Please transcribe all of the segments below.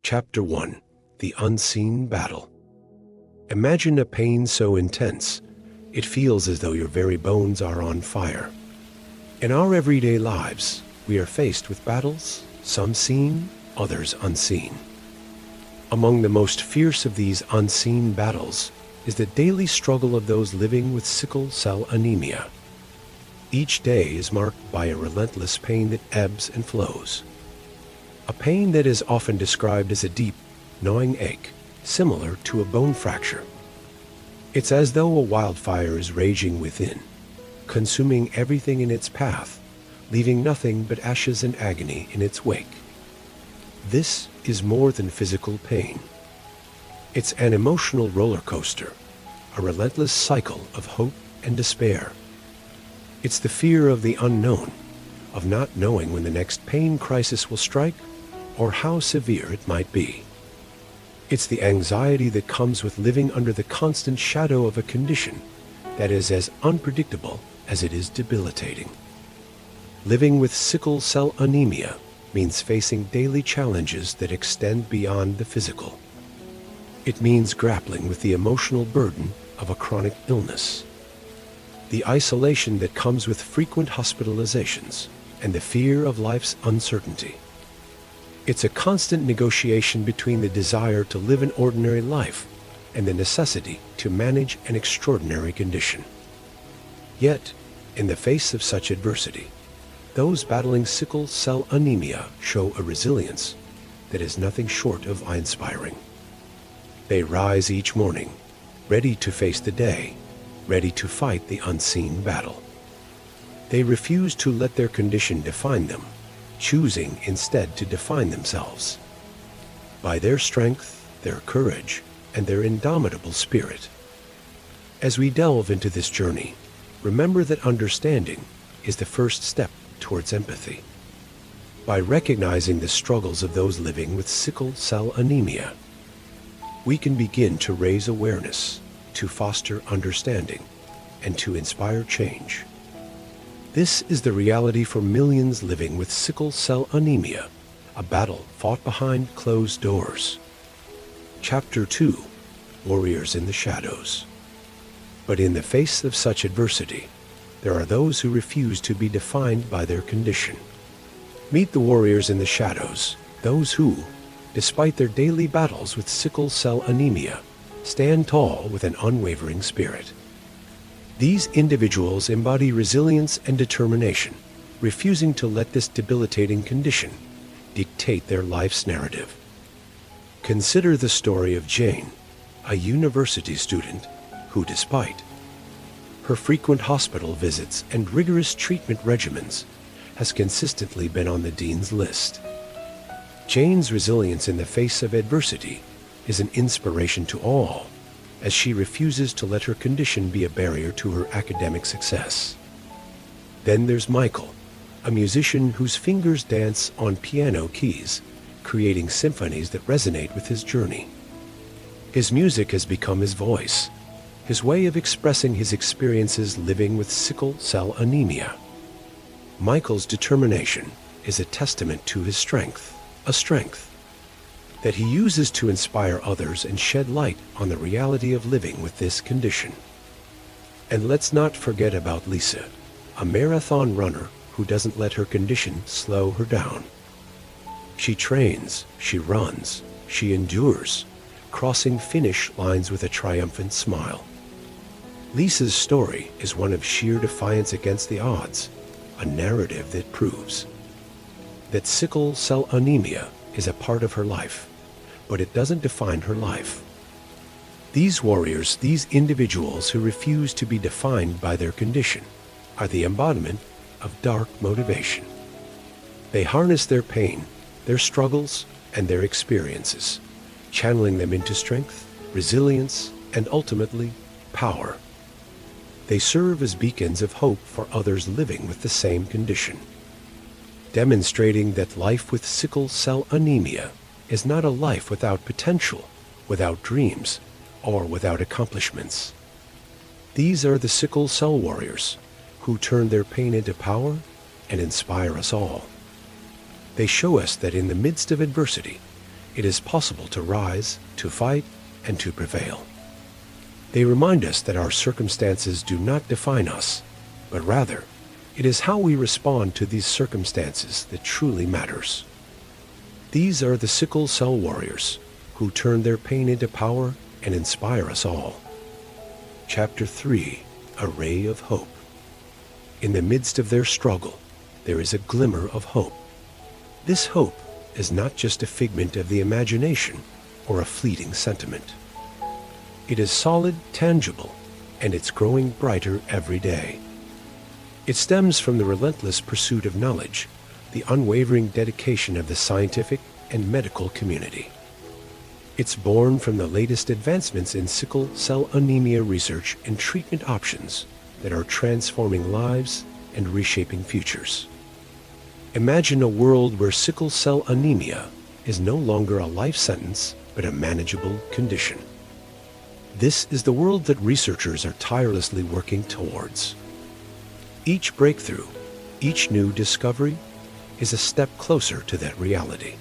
Chapter 1: The Unseen Battle. Imagine a pain so intense, it feels as though your very bones are on fire. In our everyday lives, we are faced with battles, some seen, others unseen. Among the most fierce of these unseen battles is the daily struggle of those living with sickle cell anemia. Each day is marked by a relentless pain that ebbs and flows. A pain that is often described as a deep, gnawing ache, similar to a bone fracture. It's as though a wildfire is raging within, consuming everything in its path, leaving nothing but ashes and agony in its wake. This is more than physical pain. It's an emotional roller coaster, a relentless cycle of hope and despair. It's the fear of the unknown, of not knowing when the next pain crisis will strike or how severe it might be. It's the anxiety that comes with living under the constant shadow of a condition that is as unpredictable as it is debilitating. Living with sickle cell anemia means facing daily challenges that extend beyond the physical. It means grappling with the emotional burden of a chronic illness, the isolation that comes with frequent hospitalizations, and the fear of life's uncertainty. It's a constant negotiation between the desire to live an ordinary life and the necessity to manage an extraordinary condition. Yet, in the face of such adversity, those battling sickle cell anemia show a resilience that is nothing short of awe-inspiring. They rise each morning, ready to face the day, ready to fight the unseen battle. They refuse to let their condition define them, choosing instead to define themselves. By their strength, their courage, and their indomitable spirit. As we delve into this journey, remember that understanding is the first step towards empathy. By recognizing the struggles of those living with sickle cell anemia, we can begin to raise awareness, to foster understanding, and to inspire change. This is the reality for millions living with sickle cell anemia, a battle fought behind closed doors. Chapter 2: Warriors in the Shadows. But in the face of such adversity, there are those who refuse to be defined by their condition. Meet the warriors in the shadows, those who, despite their daily battles with sickle cell anemia, stand tall with an unwavering spirit. These individuals embody resilience and determination, refusing to let this debilitating condition dictate their life's narrative. Consider the story of Jane, a university student who, despite her frequent hospital visits and rigorous treatment regimens, has consistently been on the dean's list. Jane's resilience in the face of adversity is an inspiration to all, as she refuses to let her condition be a barrier to her academic success. Then there's Michael, a musician whose fingers dance on piano keys, creating symphonies that resonate with his journey. His music has become his voice, his way of expressing his experiences living with sickle cell anemia. Michael's determination is a testament to his strength, a strength that he uses to inspire others and shed light on the reality of living with this condition. And let's not forget about Lisa, a marathon runner who doesn't let her condition slow her down. She trains, she runs, she endures, crossing finish lines with a triumphant smile. Lisa's story is one of sheer defiance against the odds, a narrative that proves that sickle cell anemia is a part of her life, but it doesn't define her life. These warriors, these individuals who refuse to be defined by their condition, are the embodiment of dark motivation. They harness their pain, their struggles, and their experiences, channeling them into strength, resilience, and ultimately, power. They serve as beacons of hope for others living with the same condition, demonstrating that life with sickle cell anemia is not a life without potential, without dreams, or without accomplishments. These are the sickle cell warriors who turn their pain into power and inspire us all. They show us that in the midst of adversity, it is possible to rise, to fight, and to prevail. They remind us that our circumstances do not define us, but rather, it is how we respond to these circumstances that truly matters. These are the sickle cell warriors who turn their pain into power and inspire us all. Chapter 3: A Ray of Hope. In the midst of their struggle, there is a glimmer of hope. This hope is not just a figment of the imagination or a fleeting sentiment. It is solid, tangible, and it's growing brighter every day. It stems from the relentless pursuit of knowledge, the unwavering dedication of the scientific and medical community. It's born from the latest advancements in sickle cell anemia research and treatment options that are transforming lives and reshaping futures. Imagine a world where sickle cell anemia is no longer a life sentence, but a manageable condition. This is the world that researchers are tirelessly working towards. Each breakthrough, each new discovery, is a step closer to that reality.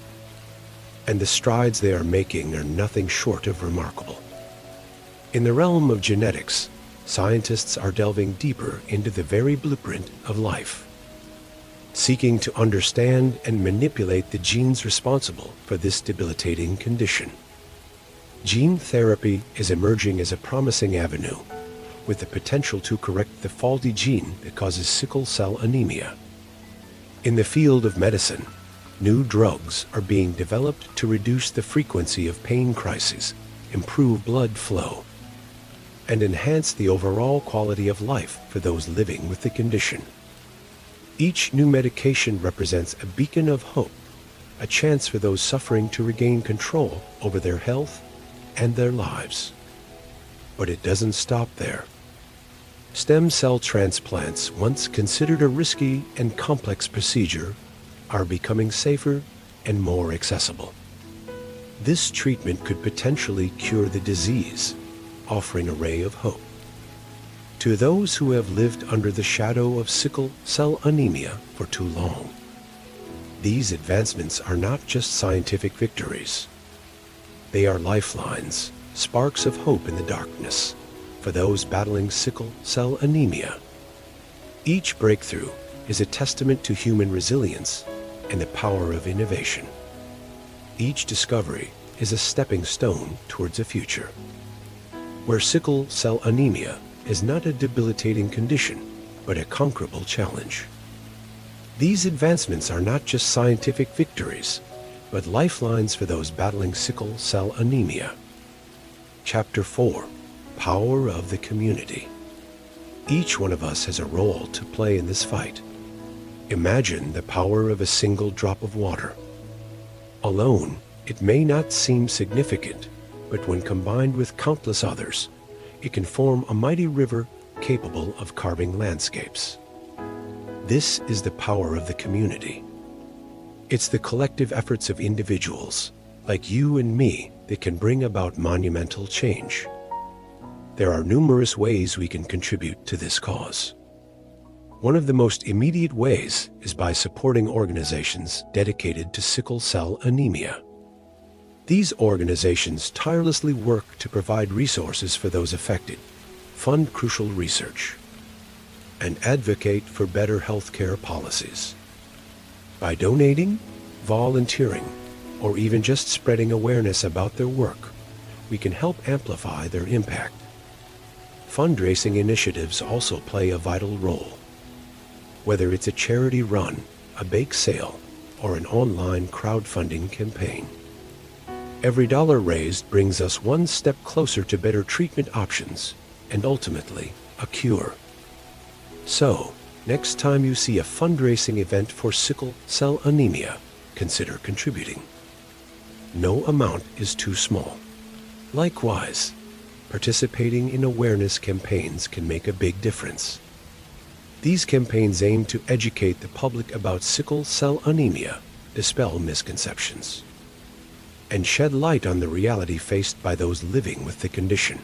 And the strides they are making are nothing short of remarkable. In the realm of genetics, scientists are delving deeper into the very blueprint of life, seeking to understand and manipulate the genes responsible for this debilitating condition. Gene therapy is emerging as a promising avenue, with the potential to correct the faulty gene that causes sickle cell anemia. In the field of medicine, new drugs are being developed to reduce the frequency of pain crises, improve blood flow, and enhance the overall quality of life for those living with the condition. Each new medication represents a beacon of hope, a chance for those suffering to regain control over their health and their lives. But it doesn't stop there. Stem cell transplants, once considered a risky and complex procedure, are becoming safer and more accessible. This treatment could potentially cure the disease, offering a ray of hope. To those who have lived under the shadow of sickle cell anemia for too long, these advancements are not just scientific victories. They are lifelines, sparks of hope in the darkness, for those battling sickle cell anemia. Each breakthrough is a testament to human resilience and the power of innovation. Each discovery is a stepping stone towards a future where sickle cell anemia is not a debilitating condition, but a conquerable challenge. These advancements are not just scientific victories, but lifelines for those battling sickle cell anemia. Chapter 4: Power of the Community. Each one of us has a role to play in this fight. Imagine the power of a single drop of water. Alone, it may not seem significant, but when combined with countless others, it can form a mighty river capable of carving landscapes. This is the power of the community. It's the collective efforts of individuals, like you and me, that can bring about monumental change. There are numerous ways we can contribute to this cause. One of the most immediate ways is by supporting organizations dedicated to sickle cell anemia. These organizations tirelessly work to provide resources for those affected, fund crucial research, and advocate for better healthcare policies. By donating, volunteering, or even just spreading awareness about their work, we can help amplify their impact. Fundraising initiatives also play a vital role. Whether it's a charity run, a bake sale, or an online crowdfunding campaign, every dollar raised brings us one step closer to better treatment options and ultimately a cure. So, next time you see a fundraising event for sickle cell anemia, consider contributing. No amount is too small. Likewise, participating in awareness campaigns can make a big difference. These campaigns aim to educate the public about sickle cell anemia, dispel misconceptions, and shed light on the reality faced by those living with the condition.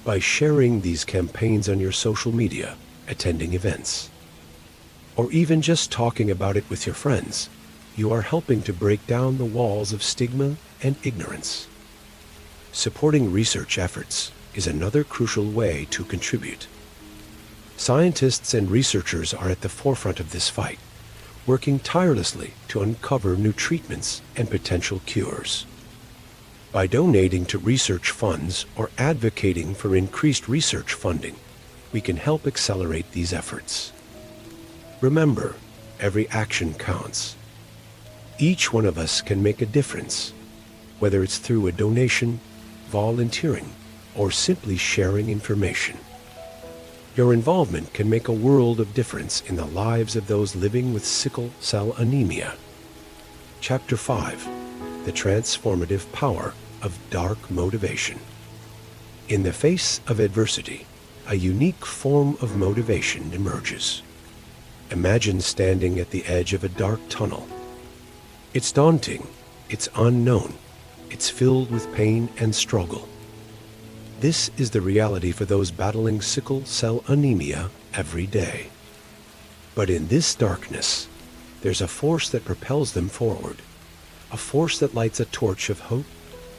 By sharing these campaigns on your social media, attending events, or even just talking about it with your friends, you are helping to break down the walls of stigma and ignorance. Supporting research efforts is another crucial way to contribute. Scientists and researchers are at the forefront of this fight, working tirelessly to uncover new treatments and potential cures. By donating to research funds or advocating for increased research funding, we can help accelerate these efforts. Remember, every action counts. Each one of us can make a difference, whether it's through a donation, volunteering, or simply sharing information. Your involvement can make a world of difference in the lives of those living with sickle cell anemia. Chapter 5: The Transformative Power of Dark Motivation. In the face of adversity, a unique form of motivation emerges. Imagine standing at the edge of a dark tunnel. It's daunting, it's unknown, it's filled with pain and struggle. This is the reality for those battling sickle cell anemia every day. But in this darkness, there's a force that propels them forward, a force that lights a torch of hope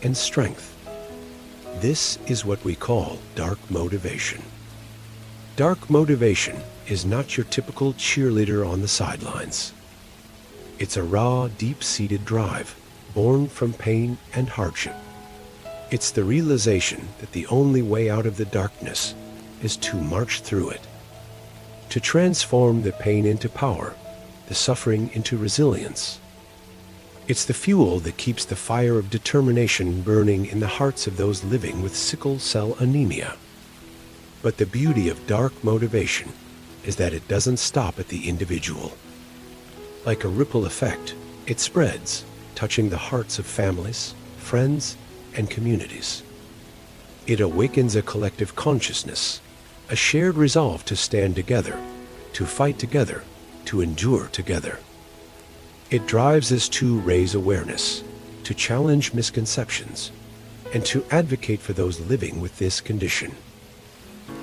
and strength. This is what we call dark motivation. Dark motivation is not your typical cheerleader on the sidelines. It's a raw, deep-seated drive, born from pain and hardship. It's the realization that the only way out of the darkness is to march through it, to transform the pain into power, the suffering into resilience. It's the fuel that keeps the fire of determination burning in the hearts of those living with sickle cell anemia. But the beauty of dark motivation is that it doesn't stop at the individual. Like a ripple effect, it spreads, touching the hearts of families, friends, and communities. It awakens a collective consciousness, a shared resolve to stand together, to fight together, to endure together. It drives us to raise awareness, to challenge misconceptions, and to advocate for those living with this condition.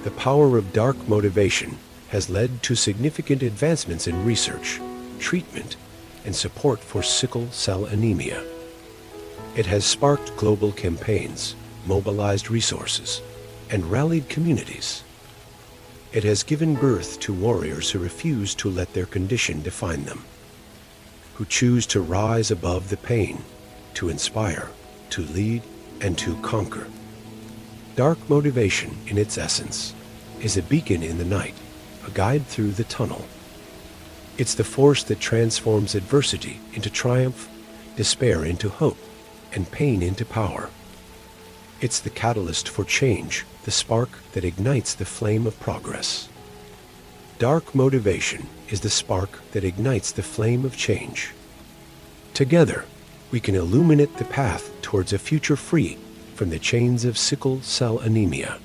The power of dark motivation has led to significant advancements in research, treatment, and support for sickle cell anemia. It has sparked global campaigns, mobilized resources, and rallied communities. It has given birth to warriors who refuse to let their condition define them, who choose to rise above the pain, to inspire, to lead, and to conquer. Dark motivation, in its essence, is a beacon in the night, a guide through the tunnel. It's the force that transforms adversity into triumph, despair into hope, and pain into power. It's the catalyst for change, the spark that ignites the flame of progress. Dark motivation is the spark that ignites the flame of change. Together, we can illuminate the path towards a future free from the chains of sickle cell anemia.